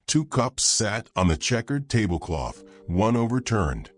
2 cups sat on the checkered tablecloth, one overturned.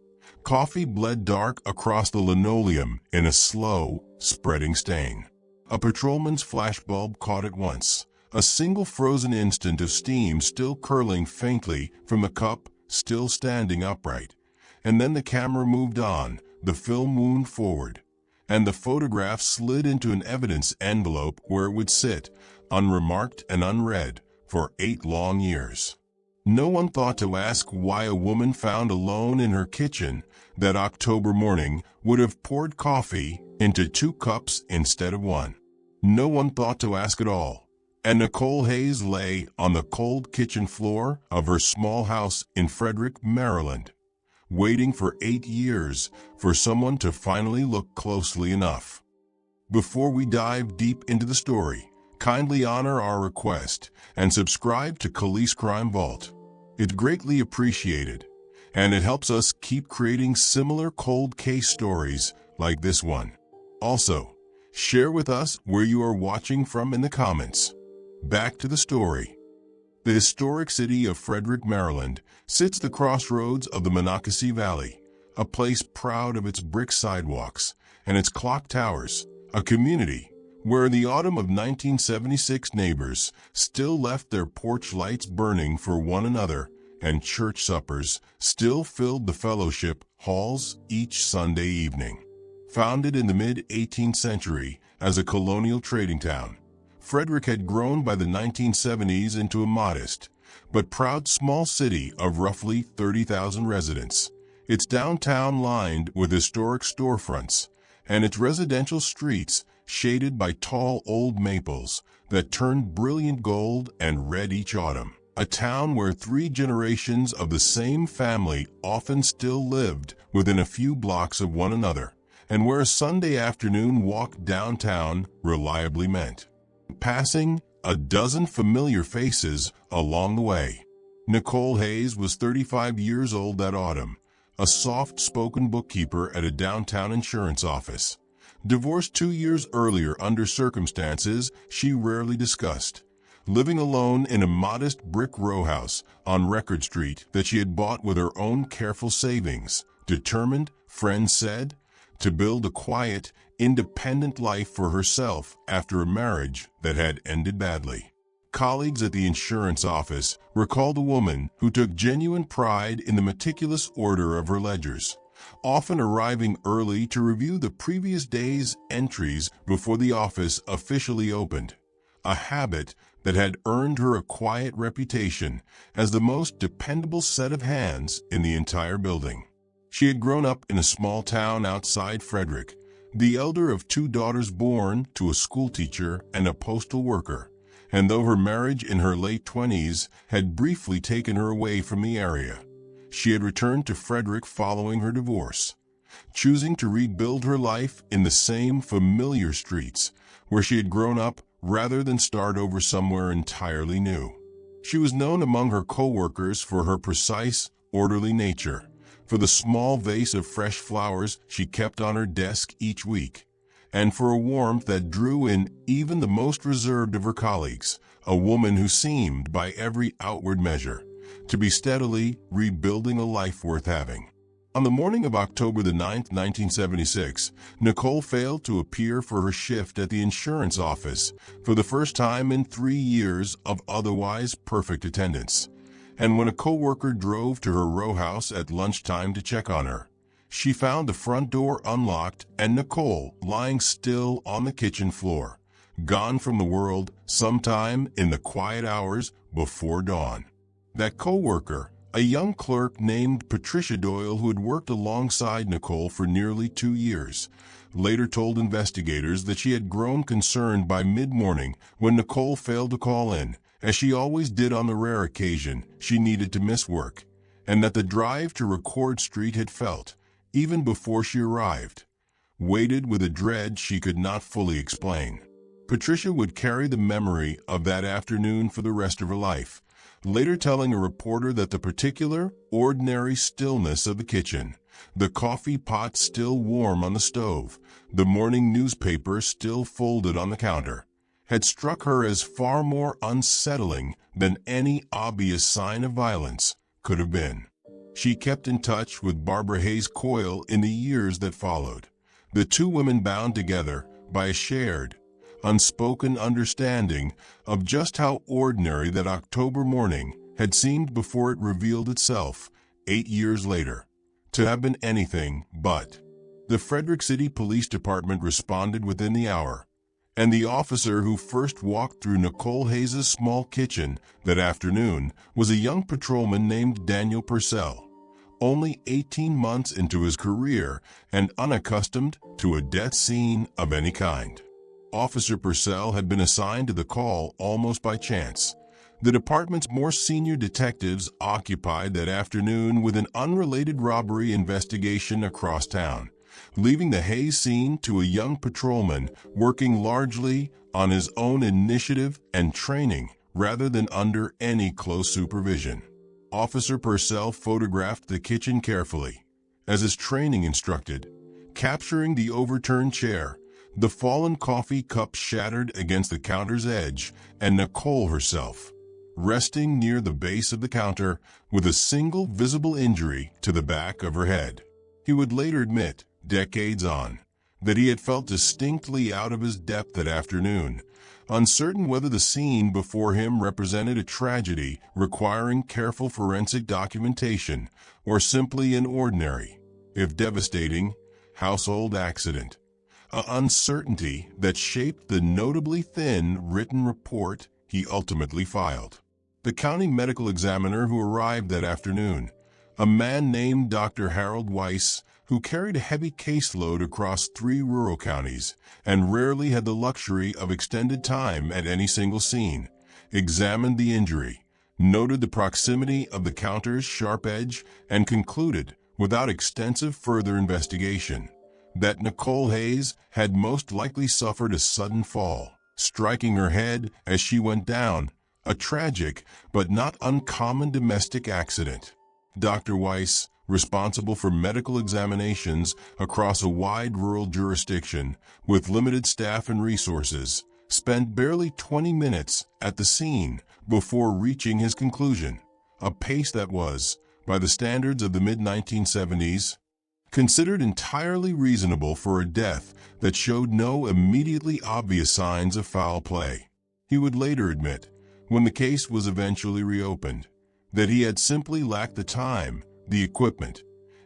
Coffee bled dark across the linoleum in a slow, spreading stain. A patrolman's flashbulb caught it once, a single frozen instant of steam still curling faintly from the cup, still standing upright. And then the camera moved on, the film wound forward, and the photograph slid into an evidence envelope where it would sit, unremarked and unread, for 8 long years. No one thought to ask why a woman found alone in her kitchen that October morning would have poured coffee into 2 cups instead of 1. No one thought to ask at all. And Nicole Hayes lay on the cold kitchen floor of her small house in Frederick, Maryland, waiting for 8 years for someone to finally look closely enough. Before we dive deep into the story, kindly honor our request and subscribe to Calis-Crime Vault. It's greatly appreciated, and it helps us keep creating similar cold case stories like this one. Also, share with us where you are watching from in the comments. Back to the story. The historic city of Frederick, Maryland, sits at the crossroads of the Monocacy Valley, a place proud of its brick sidewalks and its clock towers, a community where in the autumn of 1976 neighbors still left their porch lights burning for one another, and church suppers still filled the fellowship halls each Sunday evening. Founded in the mid-18th century as a colonial trading town, Frederick had grown by the 1970s into a modest but proud small city of roughly 30,000 residents. Its downtown lined with historic storefronts, and its residential streets shaded by tall old maples that turned brilliant gold and red each autumn. A town where 3 generations of the same family often still lived within a few blocks of one another, and where a Sunday afternoon walk downtown reliably meant passing a dozen familiar faces along the way. Nicole Hayes was 35 years old that autumn, a soft-spoken bookkeeper at a downtown insurance office. Divorced 2 years earlier under circumstances she rarely discussed, living alone in a modest brick row house on Record Street that she had bought with her own careful savings, determined, friends said, to build a quiet, independent life for herself after a marriage that had ended badly. Colleagues at the insurance office recalled a woman who took genuine pride in the meticulous order of her ledgers, often arriving early to review the previous day's entries before the office officially opened, a habit that had earned her a quiet reputation as the most dependable set of hands in the entire building. She had grown up in a small town outside Frederick, the elder of 2 daughters born to a schoolteacher and a postal worker, and though her marriage in her late 20s had briefly taken her away from the area, she had returned to Frederick following her divorce, choosing to rebuild her life in the same familiar streets where she had grown up rather than start over somewhere entirely new. She was known among her co-workers for her precise, orderly nature, for the small vase of fresh flowers she kept on her desk each week, and for a warmth that drew in even the most reserved of her colleagues, a woman who seemed, by every outward measure, to be steadily rebuilding a life worth having. On the morning of October the 9th, 1976, Nicole failed to appear for her shift at the insurance office for the first time in 3 years of otherwise perfect attendance. And when a coworker drove to her row house at lunchtime to check on her, she found the front door unlocked and Nicole lying still on the kitchen floor, gone from the world sometime in the quiet hours before dawn. That coworker, a young clerk named Patricia Doyle who had worked alongside Nicole for nearly 2 years, later told investigators that she had grown concerned by mid-morning when Nicole failed to call in, as she always did on the rare occasion she needed to miss work, and that the drive to Record Street had felt, even before she arrived, weighted with a dread she could not fully explain. Patricia would carry the memory of that afternoon for the rest of her life, later telling a reporter that the particular, ordinary stillness of the kitchen, the coffee pot still warm on the stove, the morning newspaper still folded on the counter, had struck her as far more unsettling than any obvious sign of violence could have been. She kept in touch with Barbara Hayes Coyle in the years that followed, the two women bound together by a shared, unspoken understanding of just how ordinary that October morning had seemed before it revealed itself, 8 years later, to have been anything but. The Frederick City Police Department responded within the hour, and the officer who first walked through Nicole Hayes' small kitchen that afternoon was a young patrolman named Daniel Purcell, only 18 months into his career and unaccustomed to a death scene of any kind. Officer Purcell had been assigned to the call almost by chance. The department's more senior detectives occupied that afternoon with an unrelated robbery investigation across town, leaving the Hayes scene to a young patrolman working largely on his own initiative and training rather than under any close supervision. Officer Purcell photographed the kitchen carefully, as his training instructed, capturing the overturned chair, the fallen coffee cup shattered against the counter's edge, and Nicole herself, resting near the base of the counter with a single visible injury to the back of her head. He would later admit, decades on, that he had felt distinctly out of his depth that afternoon, uncertain whether the scene before him represented a tragedy requiring careful forensic documentation or simply an ordinary, if devastating, household accident. An uncertainty that shaped the notably thin written report he ultimately filed. The county medical examiner who arrived that afternoon, a man named Dr. Harold Weiss, who carried a heavy caseload across 3 rural counties and rarely had the luxury of extended time at any single scene, examined the injury, noted the proximity of the counter's sharp edge, and concluded, without extensive further investigation, that Nicole Hayes had most likely suffered a sudden fall, striking her head as she went down, a tragic but not uncommon domestic accident. Dr. Weiss, responsible for medical examinations across a wide rural jurisdiction with limited staff and resources, spent barely 20 minutes at the scene before reaching his conclusion, a pace that was, by the standards of the mid-1970s, considered entirely reasonable for a death that showed no immediately obvious signs of foul play. He would later admit, when the case was eventually reopened, that he had simply lacked the time, the equipment,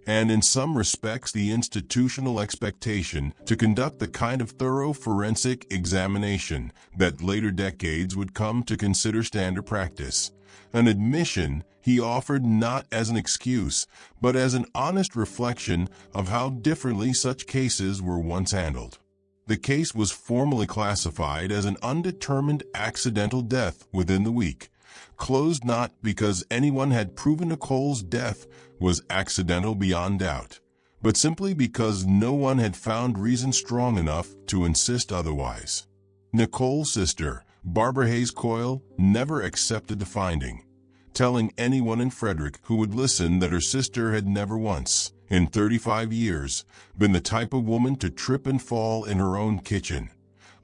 and in some respects the institutional expectation to conduct the kind of thorough forensic examination that later decades would come to consider standard practice, an admission he offered not as an excuse, but as an honest reflection of how differently such cases were once handled. The case was formally classified as an undetermined accidental death within the week, closed not because anyone had proven Nicole's death was accidental beyond doubt, but simply because no one had found reason strong enough to insist otherwise. Nicole's sister, Barbara Hayes Coyle, never accepted the finding, telling anyone in Frederick who would listen that her sister had never once, in 35 years, been the type of woman to trip and fall in her own kitchen.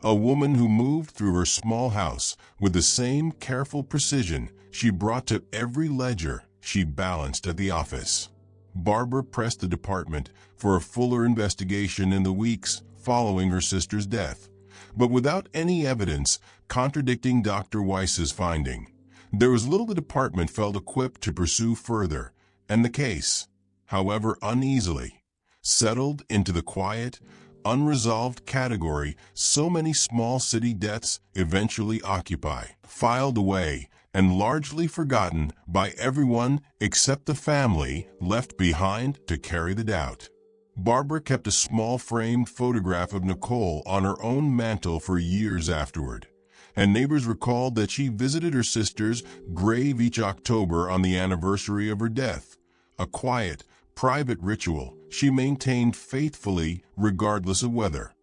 A woman who moved through her small house with the same careful precision she brought to every ledger she balanced at the office. Barbara pressed the department for a fuller investigation in the weeks following her sister's death, but without any evidence contradicting Dr. Weiss's finding, there was little the department felt equipped to pursue further, and the case, however uneasily, settled into the quiet, unresolved category so many small city deaths eventually occupy, filed away and largely forgotten by everyone except the family left behind to carry the doubt. Barbara kept a small framed photograph of Nicole on her own mantle for years afterward, and neighbors recalled that she visited her sister's grave each October on the anniversary of her death, a quiet, private ritual she maintained faithfully regardless of weather,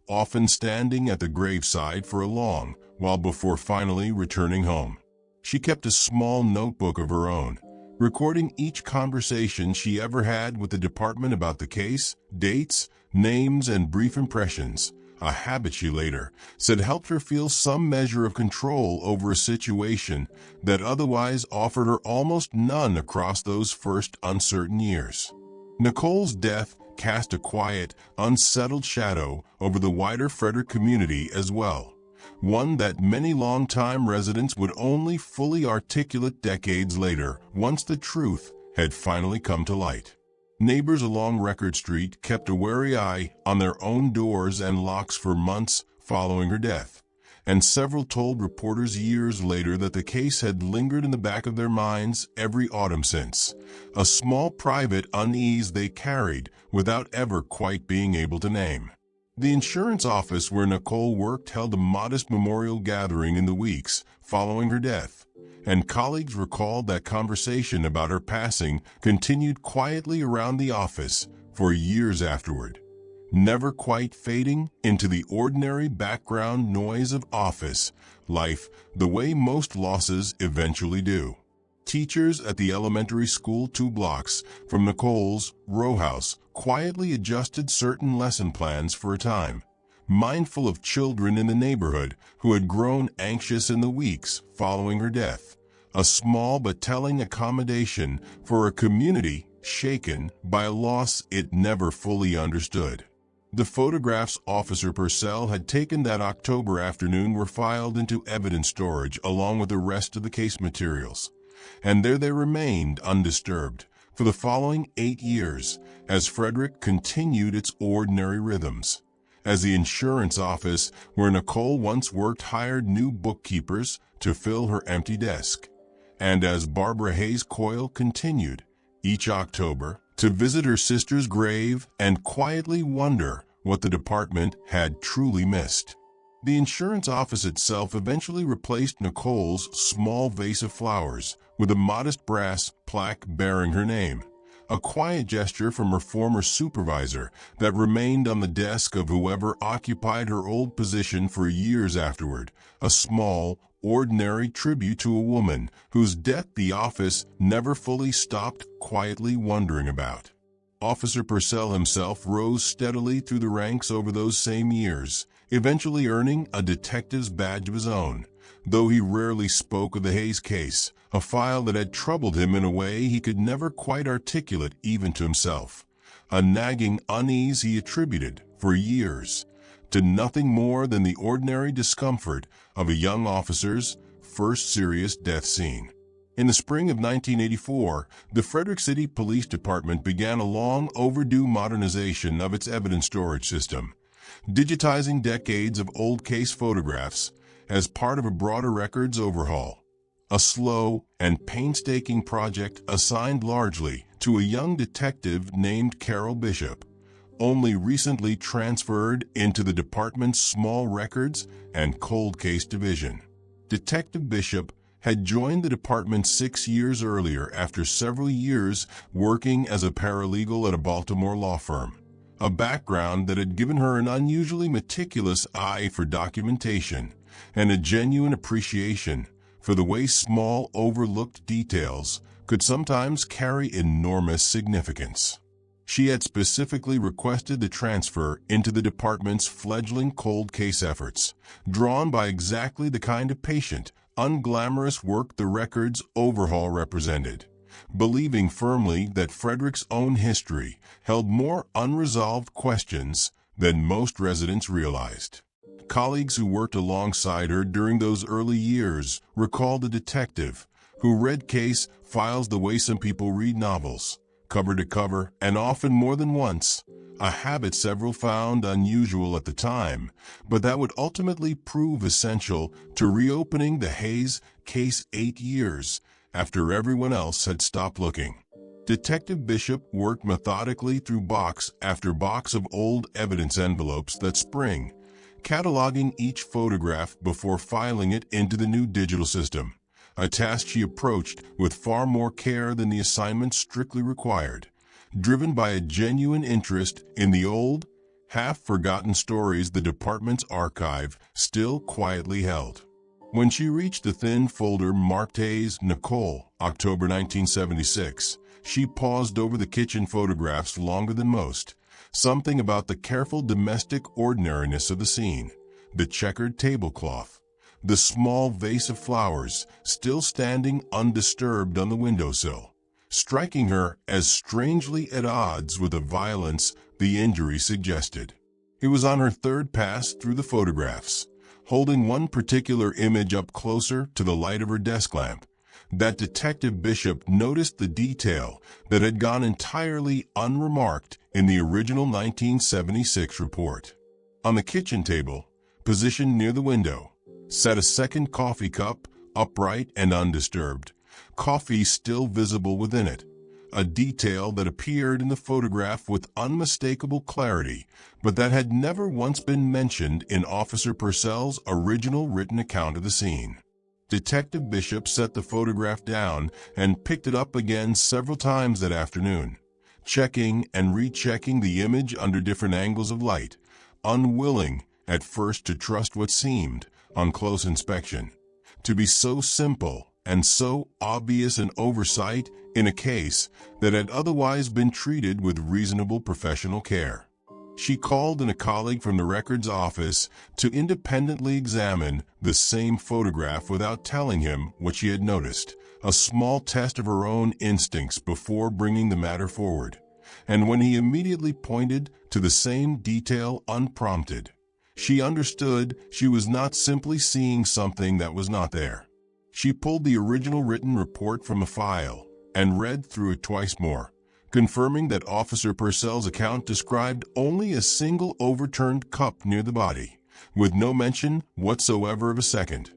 often standing at the graveside for a long while before finally returning home. She kept a small notebook of her own, recording each conversation she ever had with the department about the case, dates, names, and brief impressions, a habit she later said helped her feel some measure of control over a situation that otherwise offered her almost none across those first uncertain years. Nicole's death cast a quiet, unsettled shadow over the wider Frederick community as well, one that many longtime residents would only fully articulate decades later once the truth had finally come to light. Neighbors along Record Street kept a wary eye on their own doors and locks for months following her death, and several told reporters years later that the case had lingered in the back of their minds every autumn since, a small private unease they carried without ever quite being able to name. The insurance office where Nicole worked held a modest memorial gathering in the weeks following her death, and colleagues recalled that conversation about her passing continued quietly around the office for years afterward, never quite fading into the ordinary background noise of office life the way most losses eventually do. Teachers at the elementary school 2 blocks from Nicole's row house quietly adjusted certain lesson plans for a time, mindful of children in the neighborhood who had grown anxious in the weeks following her death, a small but telling accommodation for a community shaken by a loss it never fully understood. The photographs Officer Purcell had taken that October afternoon were filed into evidence storage along with the rest of the case materials, and there they remained undisturbed for the following 8 years as Frederick continued its ordinary rhythms. As the insurance office where Nicole once worked hired new bookkeepers to fill her empty desk, and as Barbara Hayes Coyle continued, each October, to visit her sister's grave and quietly wonder what the department had truly missed. The insurance office itself eventually replaced Nicole's small vase of flowers with a modest brass plaque bearing her name, a quiet gesture from her former supervisor that remained on the desk of whoever occupied her old position for years afterward, a small, ordinary tribute to a woman whose death the office never fully stopped quietly wondering about. Officer Purcell himself rose steadily through the ranks over those same years, eventually earning a detective's badge of his own, though he rarely spoke of the Hayes case, a file that had troubled him in a way he could never quite articulate even to himself, a nagging unease he attributed, for years, to nothing more than the ordinary discomfort of a young officer's first serious death scene. In the spring of 1984, the Frederick City Police Department began a long overdue modernization of its evidence storage system, digitizing decades of old case photographs as part of a broader records overhaul, a slow and painstaking project assigned largely to a young detective named Carol Bishop, only recently transferred into the department's small records and cold case division. Detective Bishop had joined the department 6 years earlier after several years working as a paralegal at a Baltimore law firm, a background that had given her an unusually meticulous eye for documentation and a genuine appreciation for the way small, overlooked details could sometimes carry enormous significance. She had specifically requested the transfer into the department's fledgling cold case efforts, drawn by exactly the kind of patient, unglamorous work the records overhaul represented, believing firmly that Frederick's own history held more unresolved questions than most residents realized. Colleagues who worked alongside her during those early years recalled a detective who read case files the way some people read novels, cover to cover, and often more than once, a habit several found unusual at the time, but that would ultimately prove essential to reopening the Hayes case 8 years after everyone else had stopped looking. Detective Bishop worked methodically through box after box of old evidence envelopes that spring, cataloging each photograph before filing it into the new digital system, a task she approached with far more care than the assignment strictly required, driven by a genuine interest in the old, half-forgotten stories the department's archive still quietly held. When she reached the thin folder marked Hayes, Nicole, October 1976, she paused over the kitchen photographs longer than most, Something about the careful domestic ordinariness of the scene, the checkered tablecloth, the small vase of flowers still standing undisturbed on the windowsill, striking her as strangely at odds with the violence the injury suggested. It was on her third pass through the photographs, holding one particular image up closer to the light of her desk lamp, that Detective Bishop noticed the detail that had gone entirely unremarked in the original 1976 report. On the kitchen table, positioned near the window, sat a second coffee cup, upright and undisturbed, coffee still visible within it, a detail that appeared in the photograph with unmistakable clarity, but that had never once been mentioned in Officer Purcell's original written account of the scene. Detective Bishop set the photograph down and picked it up again several times that afternoon, checking and rechecking the image under different angles of light, unwilling at first to trust what seemed, on close inspection, to be so simple and so obvious an oversight in a case that had otherwise been treated with reasonable professional care. She called in a colleague from the records office to independently examine the same photograph without telling him what she had noticed, a small test of her own instincts before bringing the matter forward. And when he immediately pointed to the same detail unprompted, she understood she was not simply seeing something that was not there. She pulled the original written report from a file and read through it twice more, confirming that Officer Purcell's account described only a single overturned cup near the body, with no mention whatsoever of a second,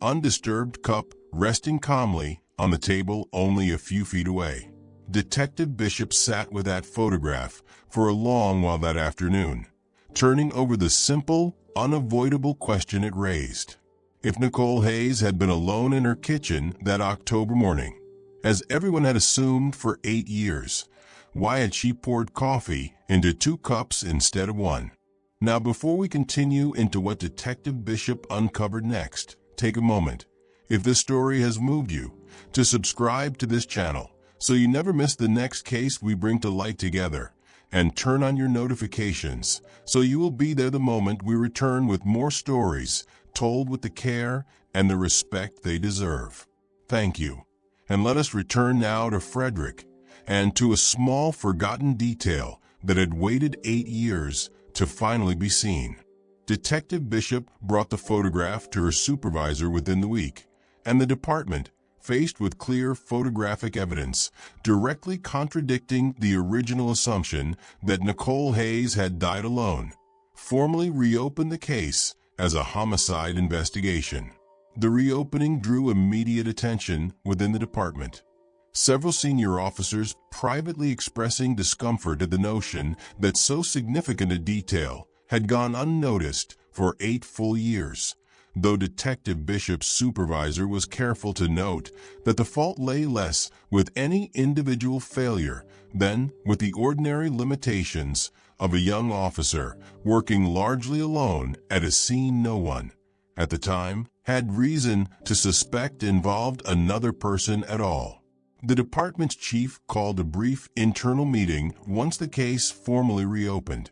undisturbed cup resting calmly on the table only a few feet away. Detective Bishop sat with that photograph for a long while that afternoon, turning over the simple, unavoidable question it raised. If Nicole Hayes had been alone in her kitchen that October morning, as everyone had assumed for 8 years, why had she poured coffee into 2 cups instead of 1? Now, before we continue into what Detective Bishop uncovered next, take a moment, if this story has moved you, to subscribe to this channel so you never miss the next case we bring to light together, and turn on your notifications so you will be there the moment we return with more stories told with the care and the respect they deserve. Thank you. And let us return now to Frederick and to a small forgotten detail that had waited 8 years to finally be seen. Detective Bishop brought the photograph to her supervisor within the week, and the department, faced with clear photographic evidence directly contradicting the original assumption that Nicole Hayes had died alone, formally reopened the case as a homicide investigation. The reopening drew immediate attention within the department, several senior officers privately expressing discomfort at the notion that so significant a detail had gone unnoticed for 8 full years, though Detective Bishop's supervisor was careful to note that the fault lay less with any individual failure than with the ordinary limitations of a young officer working largely alone at a scene no one, at the time, had reason to suspect involved another person at all. The department's chief called a brief internal meeting once the case formally reopened,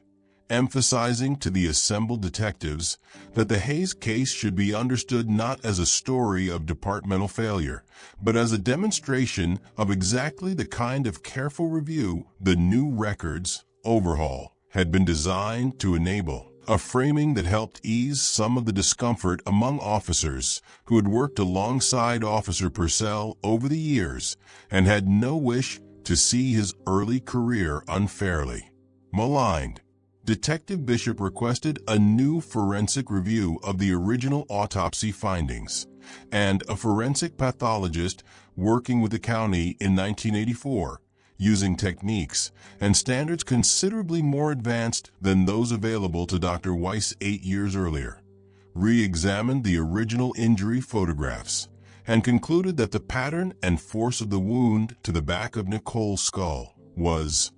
emphasizing to the assembled detectives that the Hayes case should be understood not as a story of departmental failure, but as a demonstration of exactly the kind of careful review the new records overhaul had been designed to enable, a framing that helped ease some of the discomfort among officers who had worked alongside Officer Purcell over the years and had no wish to see his early career unfairly maligned. Detective Bishop requested a new forensic review of the original autopsy findings, and a forensic pathologist working with the county in 1984, using techniques and standards considerably more advanced than those available to Dr. Weiss 8 years earlier, re-examined the original injury photographs, and concluded that the pattern and force of the wound to the back of Nicole's skull was,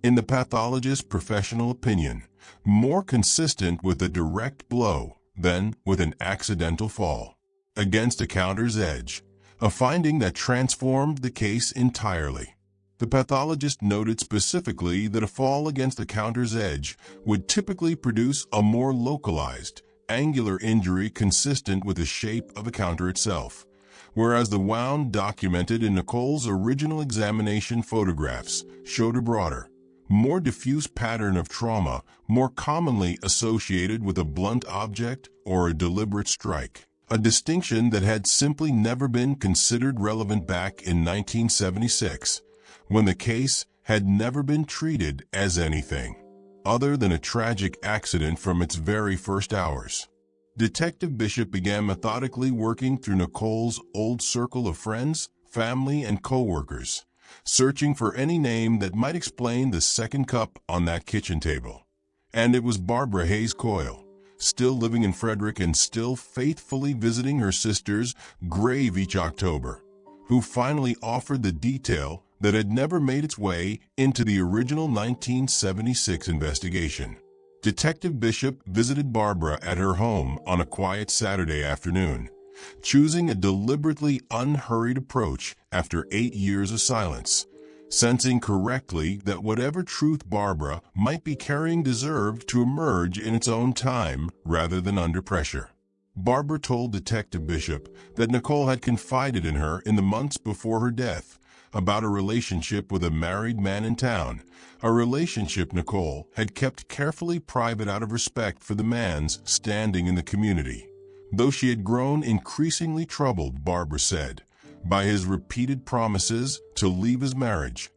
in the pathologist's professional opinion, more consistent with a direct blow than with an accidental fall against a counter's edge, a finding that transformed the case entirely. The pathologist noted specifically that a fall against the counter's edge would typically produce a more localized, angular injury consistent with the shape of the counter itself, whereas the wound documented in Nicole's original examination photographs showed a broader, more diffuse pattern of trauma more commonly associated with a blunt object or a deliberate strike, a distinction that had simply never been considered relevant back in 1976, when the case had never been treated as anything other than a tragic accident from its very first hours. Detective Bishop began methodically working through Nicole's old circle of friends, family, and co-workers, searching for any name that might explain the second cup on that kitchen table. And it was Barbara Hayes Coyle, still living in Frederick and still faithfully visiting her sister's grave each October, who finally offered the detail that had never made its way into the original 1976 investigation. Detective Bishop visited Barbara at her home on a quiet Saturday afternoon, choosing a deliberately unhurried approach after 8 years of silence, sensing correctly that whatever truth Barbara might be carrying deserved to emerge in its own time rather than under pressure. Barbara told Detective Bishop that Nicole had confided in her in the months before her death about a relationship with a married man in town, a relationship Nicole had kept carefully private out of respect for the man's standing in the community. Though she had grown increasingly troubled, Barbara said, by his repeated promises to leave his marriage,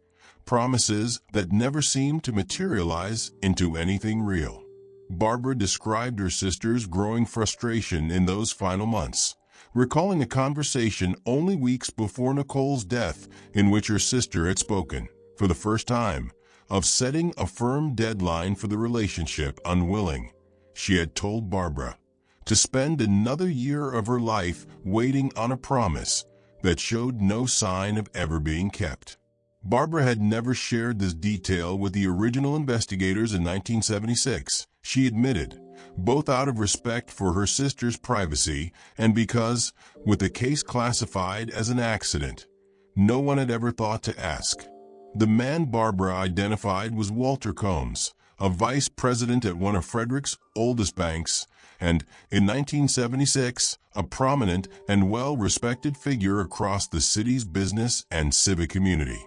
promises that never seemed to materialize into anything real. Barbara described her sister's growing frustration in those final months, recalling a conversation only weeks before Nicole's death in which her sister had spoken, for the first time, of setting a firm deadline for the relationship, unwilling, she had told Barbara, to spend another year of her life waiting on a promise that showed no sign of ever being kept. Barbara had never shared this detail with the original investigators in 1976, she admitted, both out of respect for her sister's privacy and because, with the case classified as an accident, no one had ever thought to ask. The man Barbara identified was Walter Combs, a vice president at one of Frederick's oldest banks, and, in 1976, a prominent and well-respected figure across the city's business and civic community.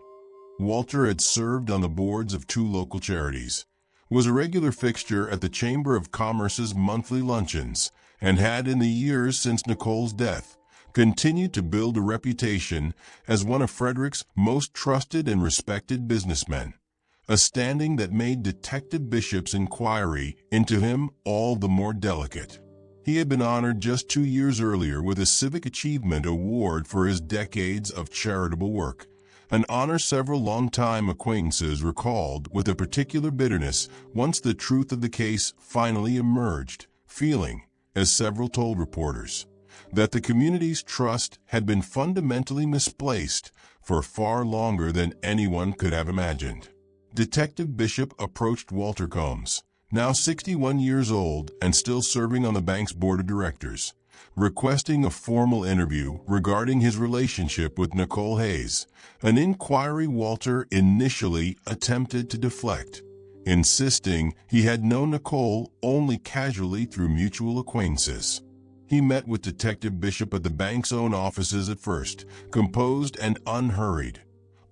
Walter had served on the boards of 2 local charities, was a regular fixture at the Chamber of Commerce's monthly luncheons, and had, in the years since Nicole's death, continued to build a reputation as one of Frederick's most trusted and respected businessmen, a standing that made Detective Bishop's inquiry into him all the more delicate. He had been honored just 2 years earlier with a Civic Achievement Award for his decades of charitable work, an honor several longtime acquaintances recalled with a particular bitterness once the truth of the case finally emerged, feeling, as several told reporters, that the community's trust had been fundamentally misplaced for far longer than anyone could have imagined. Detective Bishop approached Walter Combs, now 61 years old and still serving on the bank's board of directors, requesting a formal interview regarding his relationship with Nicole Hayes, an inquiry Walter initially attempted to deflect, insisting he had known Nicole only casually through mutual acquaintances. He met with Detective Bishop at the bank's own offices at first, composed and unhurried,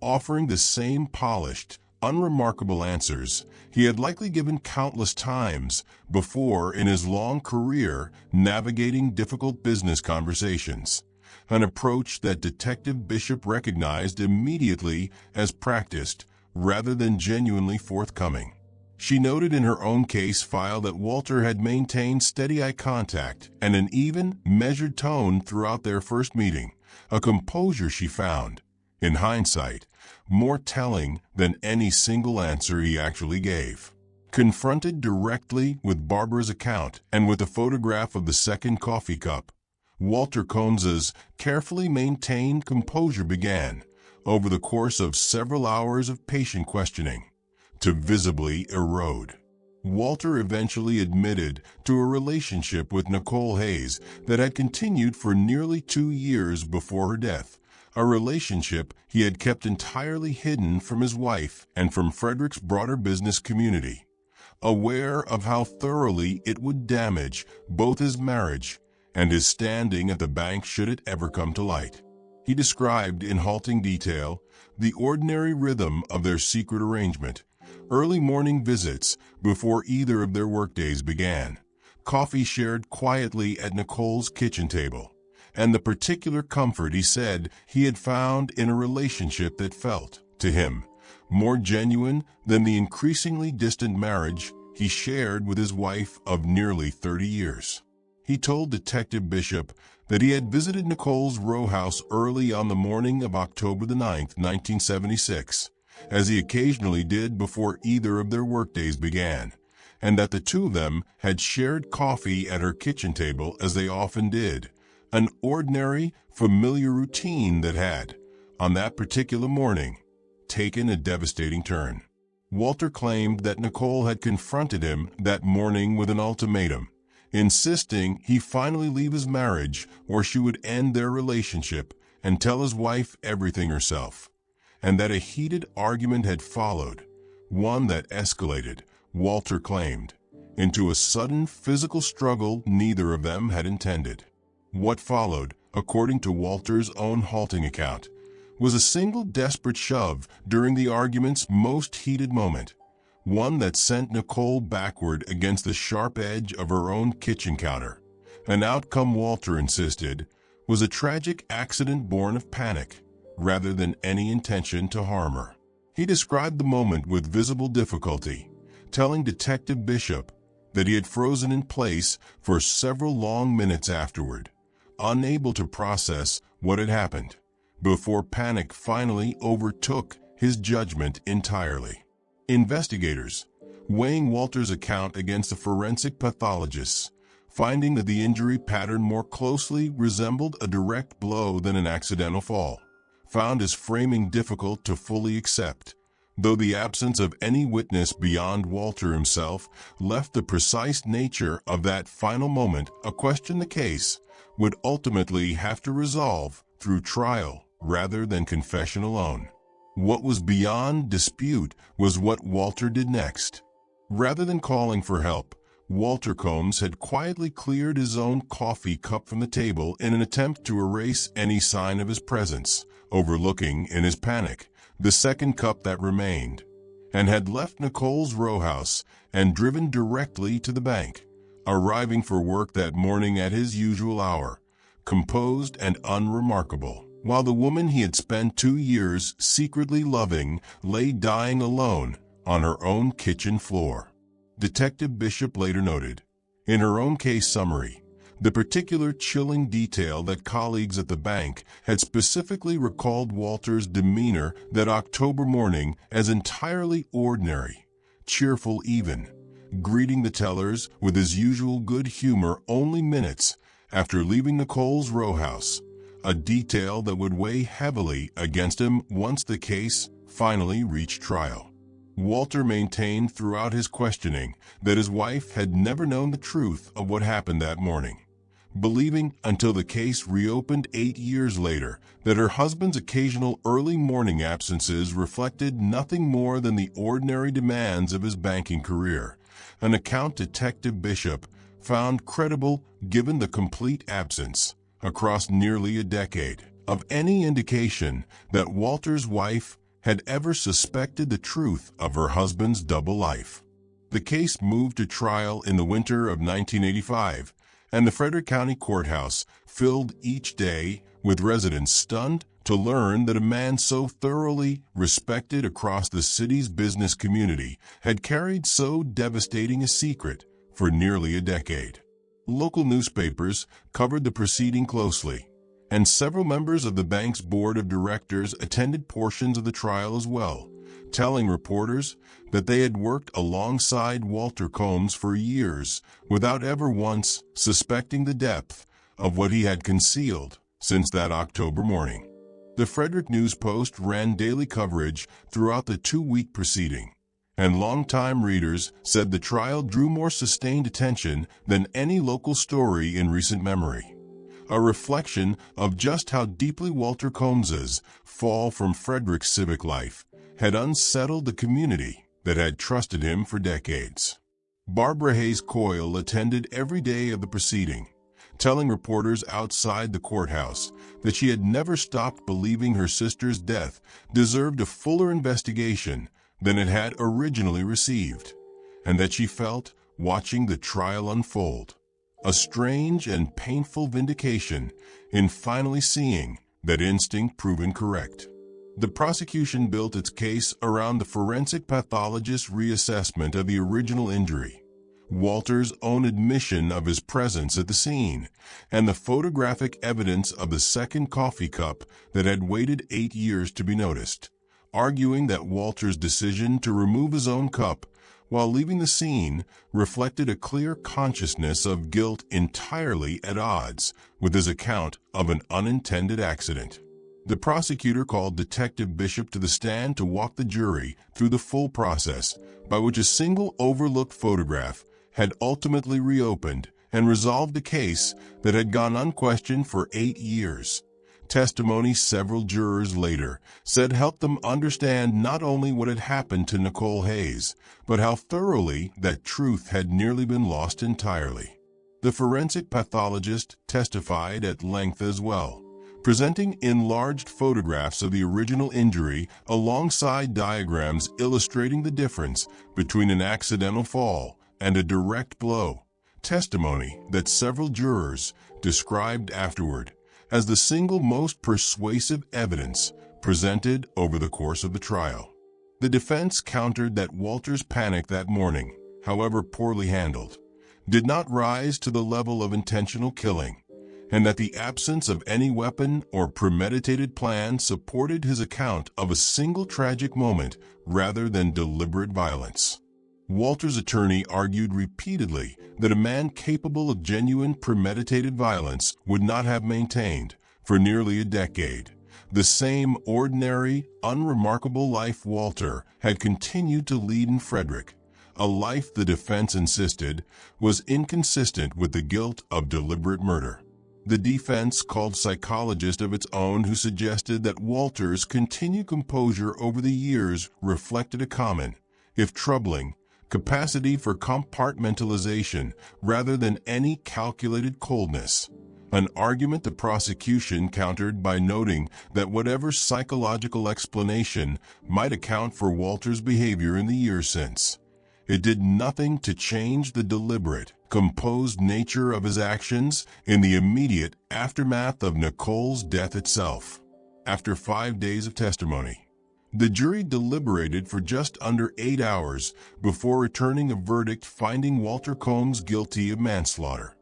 offering the same polished, unremarkable answers he had likely given countless times before in his long career navigating difficult business conversations, an approach that Detective Bishop recognized immediately as practiced rather than genuinely forthcoming. She noted in her own case file that Walter had maintained steady eye contact and an even, measured tone throughout their first meeting, a composure she found, in hindsight, more telling than any single answer he actually gave. Confronted directly with Barbara's account and with a photograph of the second coffee cup, Walter Combs's carefully maintained composure began, over the course of several hours of patient questioning, to visibly erode. Walter eventually admitted to a relationship with Nicole Hayes that had continued for nearly 2 years before her death, a relationship he had kept entirely hidden from his wife and from Frederick's broader business community, aware of how thoroughly it would damage both his marriage and his standing at the bank should it ever come to light. He described in halting detail the ordinary rhythm of their secret arrangement: early morning visits before either of their workdays began, coffee shared quietly at Nicole's kitchen table, and the particular comfort he said he had found in a relationship that felt, to him, more genuine than the increasingly distant marriage he shared with his wife of nearly 30 years. He told Detective Bishop that he had visited Nicole's row house early on the morning of October the 9th, 1976, as he occasionally did before either of their workdays began, and that the two of them had shared coffee at her kitchen table as they often did, an ordinary, familiar routine that had, on that particular morning, taken a devastating turn. Walter claimed that Nicole had confronted him that morning with an ultimatum, insisting he finally leave his marriage or she would end their relationship and tell his wife everything herself, and that a heated argument had followed, one that escalated, Walter claimed, into a sudden physical struggle neither of them had intended. What followed, according to Walter's own halting account, was a single desperate shove during the argument's most heated moment, one that sent Nicole backward against the sharp edge of her own kitchen counter, an outcome Walter insisted was a tragic accident born of panic rather than any intention to harm her. He described the moment with visible difficulty, telling Detective Bishop that he had frozen in place for several long minutes afterward, unable to process what had happened, before panic finally overtook his judgment entirely. Investigators, weighing Walter's account against the forensic pathologists, finding that the injury pattern more closely resembled a direct blow than an accidental fall, found his framing difficult to fully accept, though the absence of any witness beyond Walter himself left the precise nature of that final moment a question the case would ultimately have to resolve through trial rather than confession alone. What was beyond dispute was what Walter did next. Rather than calling for help, Walter Combs had quietly cleared his own coffee cup from the table in an attempt to erase any sign of his presence, overlooking, in his panic, the second cup that remained, and had left Nicole's row house and driven directly to the bank, arriving for work that morning at his usual hour, composed and unremarkable, while the woman he had spent 2 years secretly loving lay dying alone on her own kitchen floor. Detective Bishop later noted, in her own case summary, the particular chilling detail that colleagues at the bank had specifically recalled Walter's demeanor that October morning as entirely ordinary, cheerful even, greeting the tellers with his usual good humor only minutes after leaving Nicole's row house, a detail that would weigh heavily against him once the case finally reached trial. Walter maintained throughout his questioning that his wife had never known the truth of what happened that morning, believing until the case reopened 8 years later that her husband's occasional early morning absences reflected nothing more than the ordinary demands of his banking career, an account Detective Bishop found credible given the complete absence, across nearly a decade, of any indication that Walter's wife had ever suspected the truth of her husband's double life. The case moved to trial in the winter of 1985, and the Frederick County Courthouse filled each day with residents stunned to learn that a man so thoroughly respected across the city's business community had carried so devastating a secret for nearly a decade. Local newspapers covered the proceeding closely, and several members of the bank's board of directors attended portions of the trial as well, telling reporters that they had worked alongside Walter Combs for years without ever once suspecting the depth of what he had concealed since that October morning. The Frederick News Post ran daily coverage throughout the 2-week proceeding, and longtime readers said the trial drew more sustained attention than any local story in recent memory. a reflection of just how deeply Walter Combs's fall from Frederick's civic life had unsettled the community that had trusted him for decades. Barbara Hayes Coyle attended every day of the proceeding, telling reporters outside the courthouse that she had never stopped believing her sister's death deserved a fuller investigation than it had originally received, and that she felt, watching the trial unfold, a strange and painful vindication in finally seeing that instinct proven correct. The prosecution built its case around the forensic pathologist's reassessment of the original injury, Walter's own admission of his presence at the scene, and the photographic evidence of the second coffee cup that had waited 8 years to be noticed, arguing that Walter's decision to remove his own cup while leaving the scene reflected a clear consciousness of guilt entirely at odds with his account of an unintended accident. The prosecutor called Detective Bishop to the stand to walk the jury through the full process by which a single overlooked photograph had ultimately reopened and resolved a case that had gone unquestioned for 8 years. Testimony several jurors later said helped them understand not only what had happened to Nicole Hayes, but how thoroughly that truth had nearly been lost entirely. The forensic pathologist testified at length as well, presenting enlarged photographs of the original injury alongside diagrams illustrating the difference between an accidental fall and a direct blow, testimony that several jurors described afterward as the single most persuasive evidence presented over the course of the trial. The defense countered that Walter's panic that morning, however poorly handled, did not rise to the level of intentional killing, and that the absence of any weapon or premeditated plan supported his account of a single tragic moment rather than deliberate violence. Walter's attorney argued repeatedly that a man capable of genuine premeditated violence would not have maintained, for nearly a decade, the same ordinary, unremarkable life Walter had continued to lead in Frederick, a life the defense insisted was inconsistent with the guilt of deliberate murder. The defense called psychologists of its own who suggested that Walter's continued composure over the years reflected a common, if troubling, capacity for compartmentalization rather than any calculated coldness, an argument the prosecution countered by noting that whatever psychological explanation might account for Walter's behavior in the years since, it did nothing to change the deliberate, composed nature of his actions in the immediate aftermath of Nicole's death itself. After 5 days of testimony, the jury deliberated for just under 8 hours before returning a verdict finding Walter Combs guilty of manslaughter,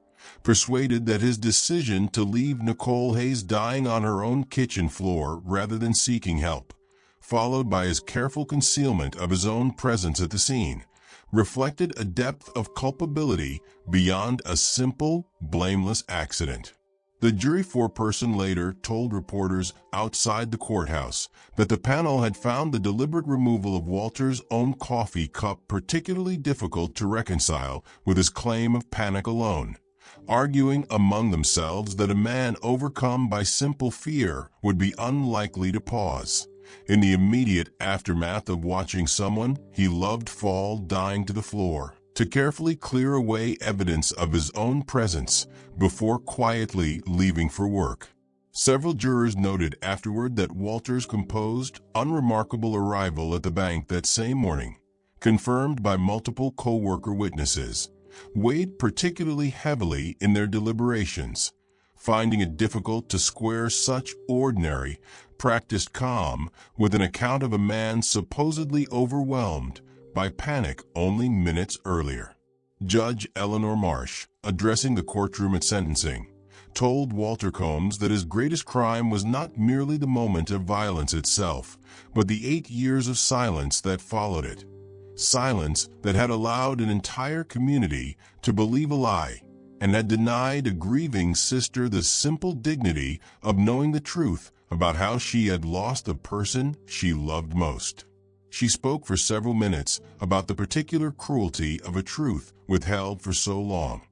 persuaded that his decision to leave Nicole Hayes dying on her own kitchen floor rather than seeking help, followed by his careful concealment of his own presence at the scene, reflected a depth of culpability beyond a simple, blameless accident. The jury foreperson later told reporters outside the courthouse that the panel had found the deliberate removal of Walter's own coffee cup particularly difficult to reconcile with his claim of panic alone, arguing among themselves that a man overcome by simple fear would be unlikely to pause, in the immediate aftermath of watching someone he loved fall dying to the floor, to carefully clear away evidence of his own presence before quietly leaving for work. Several jurors noted afterward that Walter's composed, unremarkable arrival at the bank that same morning, confirmed by multiple co-worker witnesses, weighed particularly heavily in their deliberations, finding it difficult to square such ordinary, practiced calm with an account of a man supposedly overwhelmed by panic only minutes earlier. Judge Eleanor Marsh, addressing the courtroom at sentencing, told Walter Combs that his greatest crime was not merely the moment of violence itself, but the 8 years of silence that followed it. Silence that had allowed an entire community to believe a lie and had denied a grieving sister the simple dignity of knowing the truth about how she had lost the person she loved most. She spoke for several minutes about the particular cruelty of a truth withheld for so long,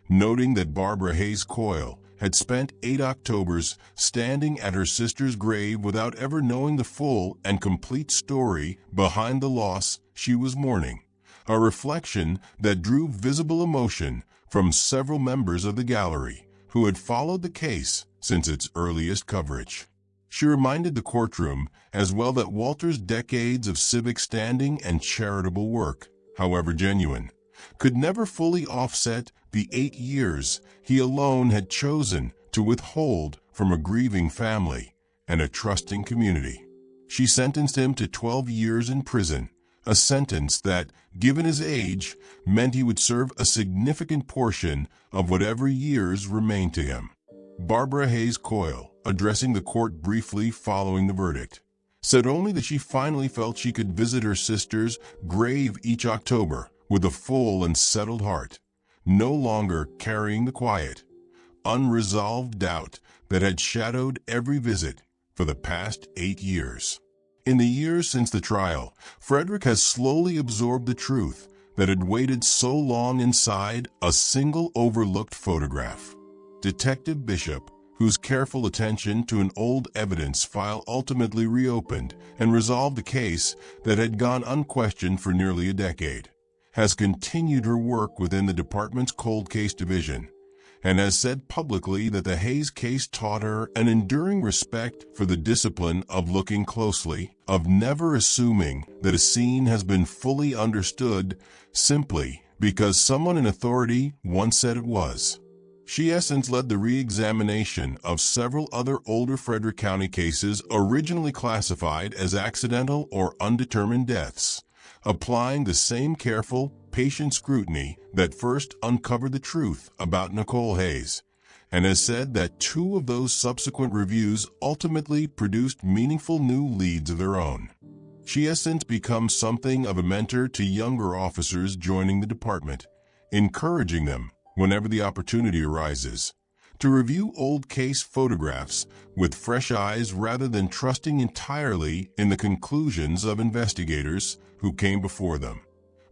noting that Barbara Hayes Coyle had spent 8 Octobers standing at her sister's grave without ever knowing the full and complete story behind the loss she was mourning, a reflection that drew visible emotion from several members of the gallery who had followed the case since its earliest coverage. She reminded the courtroom as well that Walter's decades of civic standing and charitable work, however genuine, could never fully offset the 8 years he alone had chosen to withhold from a grieving family and a trusting community. She sentenced him to 12 years in prison, a sentence that, given his age, meant he would serve a significant portion of whatever years remained to him. Barbara Hayes Coyle, addressing the court briefly following the verdict, said only that she finally felt she could visit her sister's grave each October with a full and settled heart, no longer carrying the quiet, unresolved doubt that had shadowed every visit for the past 8 years. In the years since the trial, Frederick has slowly absorbed the truth that had waited so long inside a single overlooked photograph. Detective Bishop, whose careful attention to an old evidence file ultimately reopened and resolved a case that had gone unquestioned for nearly a decade, has continued her work within the department's cold case division, and has said publicly that the Hayes case taught her an enduring respect for the discipline of looking closely, of never assuming that a scene has been fully understood simply because someone in authority once said it was. She has since led the re-examination of several other older Frederick County cases originally classified as accidental or undetermined deaths, applying the same careful, patient scrutiny that first uncovered the truth about Nicole Hayes, and has said that 2 of those subsequent reviews ultimately produced meaningful new leads of their own. She has since become something of a mentor to younger officers joining the department, encouraging them, whenever the opportunity arises, to review old case photographs with fresh eyes rather than trusting entirely in the conclusions of investigators who came before them,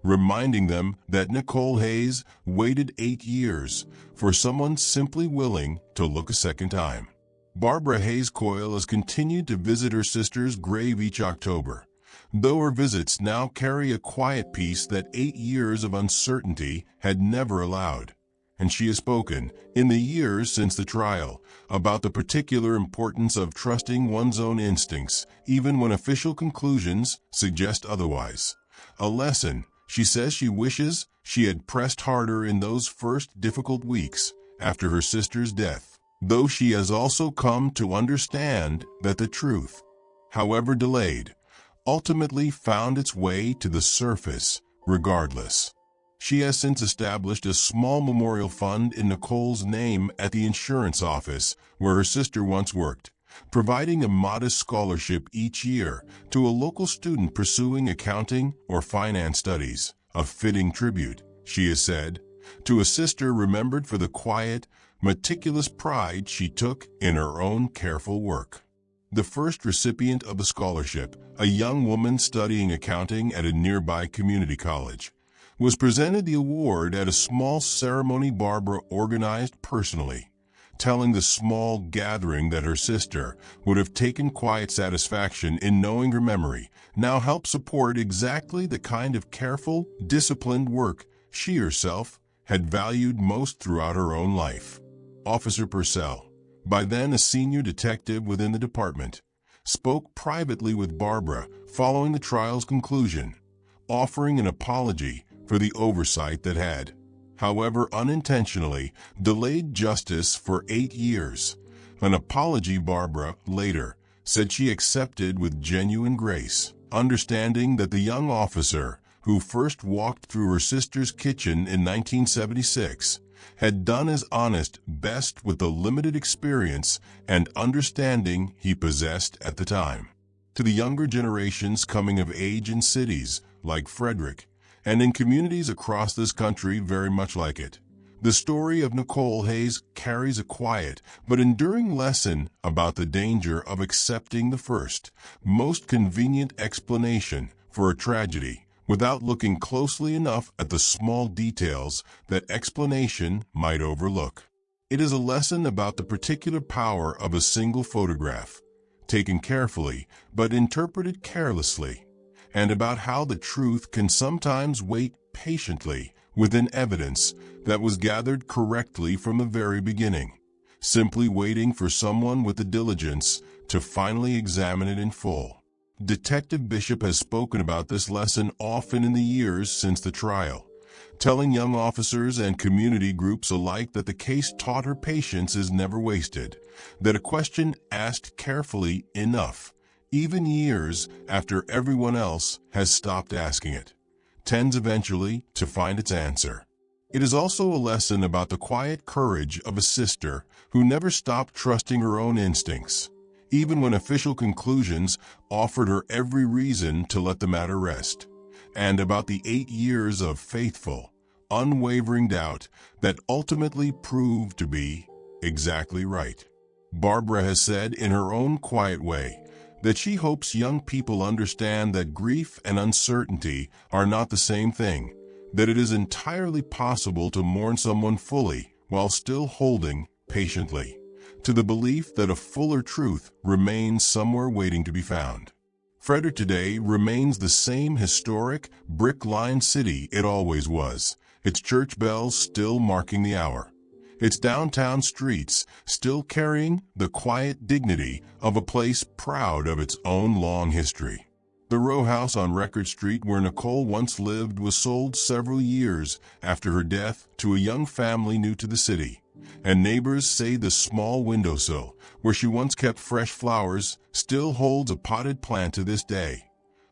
reminding them that Nicole Hayes waited 8 years for someone simply willing to look a second time. Barbara Hayes Coyle has continued to visit her sister's grave each October, though her visits now carry a quiet peace that 8 years of uncertainty had never allowed. And she has spoken, in the years since the trial, about the particular importance of trusting one's own instincts, even when official conclusions suggest otherwise. A lesson, she says, she wishes she had pressed harder in those first difficult weeks after her sister's death, though she has also come to understand that the truth, however delayed, ultimately found its way to the surface regardless. She has since established a small memorial fund in Nicole's name at the insurance office where her sister once worked, providing a modest scholarship each year to a local student pursuing accounting or finance studies, a fitting tribute, she has said, to a sister remembered for the quiet, meticulous pride she took in her own careful work. The first recipient of the scholarship, a young woman studying accounting at a nearby community college, was presented the award at a small ceremony Barbara organized personally, telling the small gathering that her sister would have taken quiet satisfaction in knowing her memory now helped support exactly the kind of careful, disciplined work she herself had valued most throughout her own life. Officer Purcell, by then a senior detective within the department, spoke privately with Barbara following the trial's conclusion, offering an apology for the oversight that had, however unintentionally, delayed justice for 8 years, an apology Barbara later said she accepted with genuine grace, understanding that the young officer who first walked through her sister's kitchen in 1976 had done his honest best with the limited experience and understanding he possessed at the time. To the younger generations coming of age in cities like Frederick, and in communities across this country very much like it, the story of Nicole Hayes carries a quiet but enduring lesson about the danger of accepting the first, most convenient explanation for a tragedy without looking closely enough at the small details that explanation might overlook. It is a lesson about the particular power of a single photograph, taken carefully but interpreted carelessly, and about how the truth can sometimes wait patiently within evidence that was gathered correctly from the very beginning, simply waiting for someone with the diligence to finally examine it in full. Detective Bishop has spoken about this lesson often in the years since the trial, telling young officers and community groups alike that the case taught her patience is never wasted, that a question asked carefully enough, even years after everyone else has stopped asking it, tends eventually to find its answer. It is also a lesson about the quiet courage of a sister who never stopped trusting her own instincts, even when official conclusions offered her every reason to let the matter rest, and about the 8 years of faithful, unwavering doubt that ultimately proved to be exactly right. Barbara has said in her own quiet way that she hopes young people understand that grief and uncertainty are not the same thing, that it is entirely possible to mourn someone fully while still holding patiently to the belief that a fuller truth remains somewhere waiting to be found. Frederick today remains the same historic, brick-lined city it always was, its church bells still marking the hour, its downtown streets still carrying the quiet dignity of a place proud of its own long history. The row house on Record Street where Nicole once lived was sold several years after her death to a young family new to the city, and neighbors say the small windowsill where she once kept fresh flowers still holds a potted plant to this day.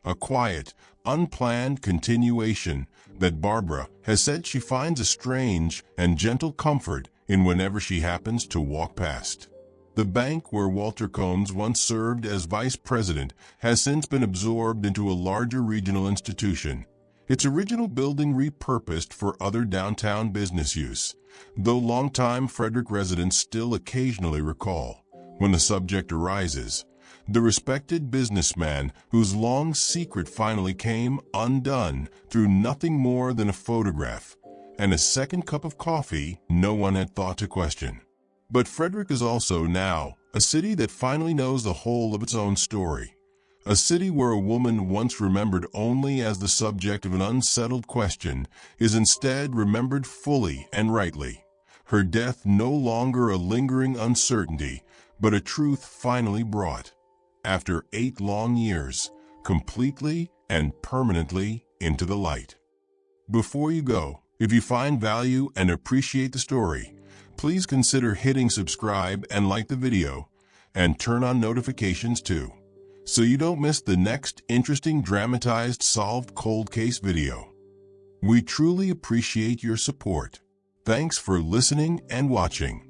A quiet, unplanned continuation that Barbara has said she finds a strange and gentle comfort in whenever she happens to walk past. The bank where Walter Combs once served as vice president has since been absorbed into a larger regional institution, its original building repurposed for other downtown business use, though longtime Frederick residents still occasionally recall, when the subject arises, the respected businessman whose long secret finally came undone through nothing more than a photograph and a second cup of coffee no one had thought to question. But Frederick is also now a city that finally knows the whole of its own story. A city where a woman once remembered only as the subject of an unsettled question is instead remembered fully and rightly. Her death no longer a lingering uncertainty, but a truth finally brought, after 8 long years, completely and permanently into the light. Before you go, if you find value and appreciate the story, please consider hitting subscribe and like the video, and turn on notifications too, so you don't miss the next interesting dramatized solved cold case video. We truly appreciate your support. Thanks for listening and watching.